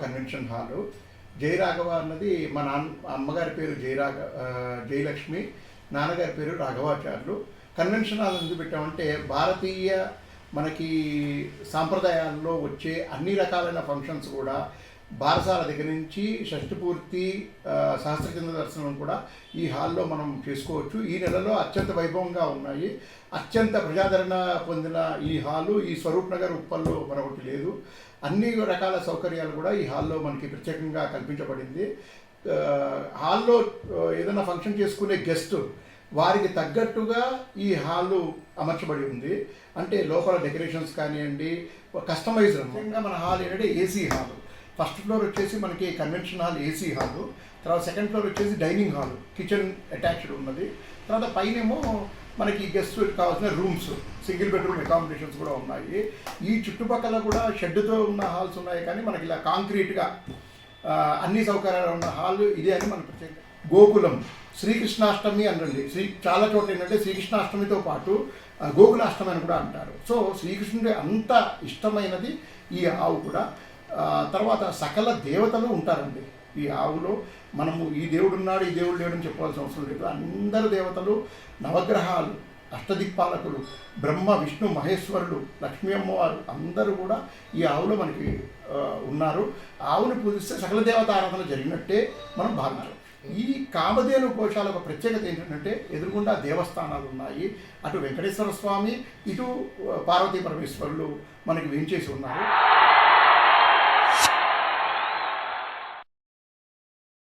Convention hall. జయరాఘవ అన్నది మా అమ్మగారి పేరు జయలక్ష్మి, నాన్నగారి పేరు రాఘవాచార్యులు. కన్వెన్షన్ హాల్ ఎందుకు పెట్టామంటే భారతీయ మనకి సాంప్రదాయాల్లో వచ్చే అన్ని రకాలైన ఫంక్షన్స్ కూడా బారసాల దగ్గర నుంచి షష్ఠపూర్తి సహస్రచంద్ర దర్శనం కూడా ఈ హాల్లో మనం చేసుకోవచ్చు. ఈ నెలలో అత్యంత వైభవంగా ఉన్నాయి. అత్యంత ప్రజాదరణ పొందిన ఈ హాలు ఈ స్వరూప్ నగర్ ఉప్పల్లో మరొకటి లేదు. అన్ని రకాల సౌకర్యాలు కూడా ఈ హాల్లో మనకి ప్రత్యేకంగా కల్పించబడింది. హాల్లో ఏదైనా ఫంక్షన్ చేసుకునే గెస్ట్ వారికి తగ్గట్టుగా ఈ హాలు అమర్చబడి ఉంది. అంటే లోపల డెకరేషన్స్ కానివ్వండి, కస్టమైజ్డ్. ముఖ్యంగా మన హాల్ ఏంటంటే ఏసీ హాలు. ఫస్ట్ ఫ్లోర్ వచ్చేసి మనకి కన్వెన్షన్ హాల్ ఏసీ హాలు, తర్వాత సెకండ్ ఫ్లోర్ వచ్చేసి డైనింగ్ హాల్, కిచెన్ అటాచ్డ్ ఉన్నది. తర్వాత పైనేమో మనకి గెస్ట్ కావాల్సిన రూమ్స్, సింగిల్ బెడ్రూమ్ అకామిడేషన్స్ కూడా ఉన్నాయి. ఈ చుట్టుపక్కల కూడా షెడ్తో ఉన్న హాల్స్ ఉన్నాయి, కానీ మనకి ఇలా కాంక్రీట్గా అన్ని సౌకర్యాలు ఉన్న హాల్ ఇదే అని మనకు ప్రత్యేక. గోకులం శ్రీకృష్ణాష్టమి అనండి. చాలా చోట్ల ఏంటంటే శ్రీకృష్ణాష్టమితో పాటు గోకులాష్టమి అని కూడా అంటారు. సో శ్రీకృష్ణుడి అంత ఇష్టమైనది ఈ ఆవు కూడా. తర్వాత సకల దేవతలు ఉంటారండి ఈ ఆవులో. మనము ఈ దేవుడు ఉన్నాడు, ఈ దేవుడు లేడు అని చెప్పాల్సిన అవసరం లేదు. అందరు దేవతలు, నవగ్రహాలు, అష్టదిక్పాలకులు, బ్రహ్మ విష్ణు మహేశ్వరులు, లక్ష్మీ అమ్మవారు అందరూ కూడా ఈ ఆవులో మనకి ఉన్నారు. ఆవుని పూజిస్తే సకల దేవత ఆరాధన జరిగినట్టే మనం భావించాలి. ఈ కామధేను గోశాల ఒక ప్రత్యేకత ఏంటంటే ఎదురుగుండా దేవస్థానాలు ఉన్నాయి. అటు వెంకటేశ్వర స్వామి, ఇటు పార్వతీ పరమేశ్వరులు మనకి వేంచేసి ఉన్నారు.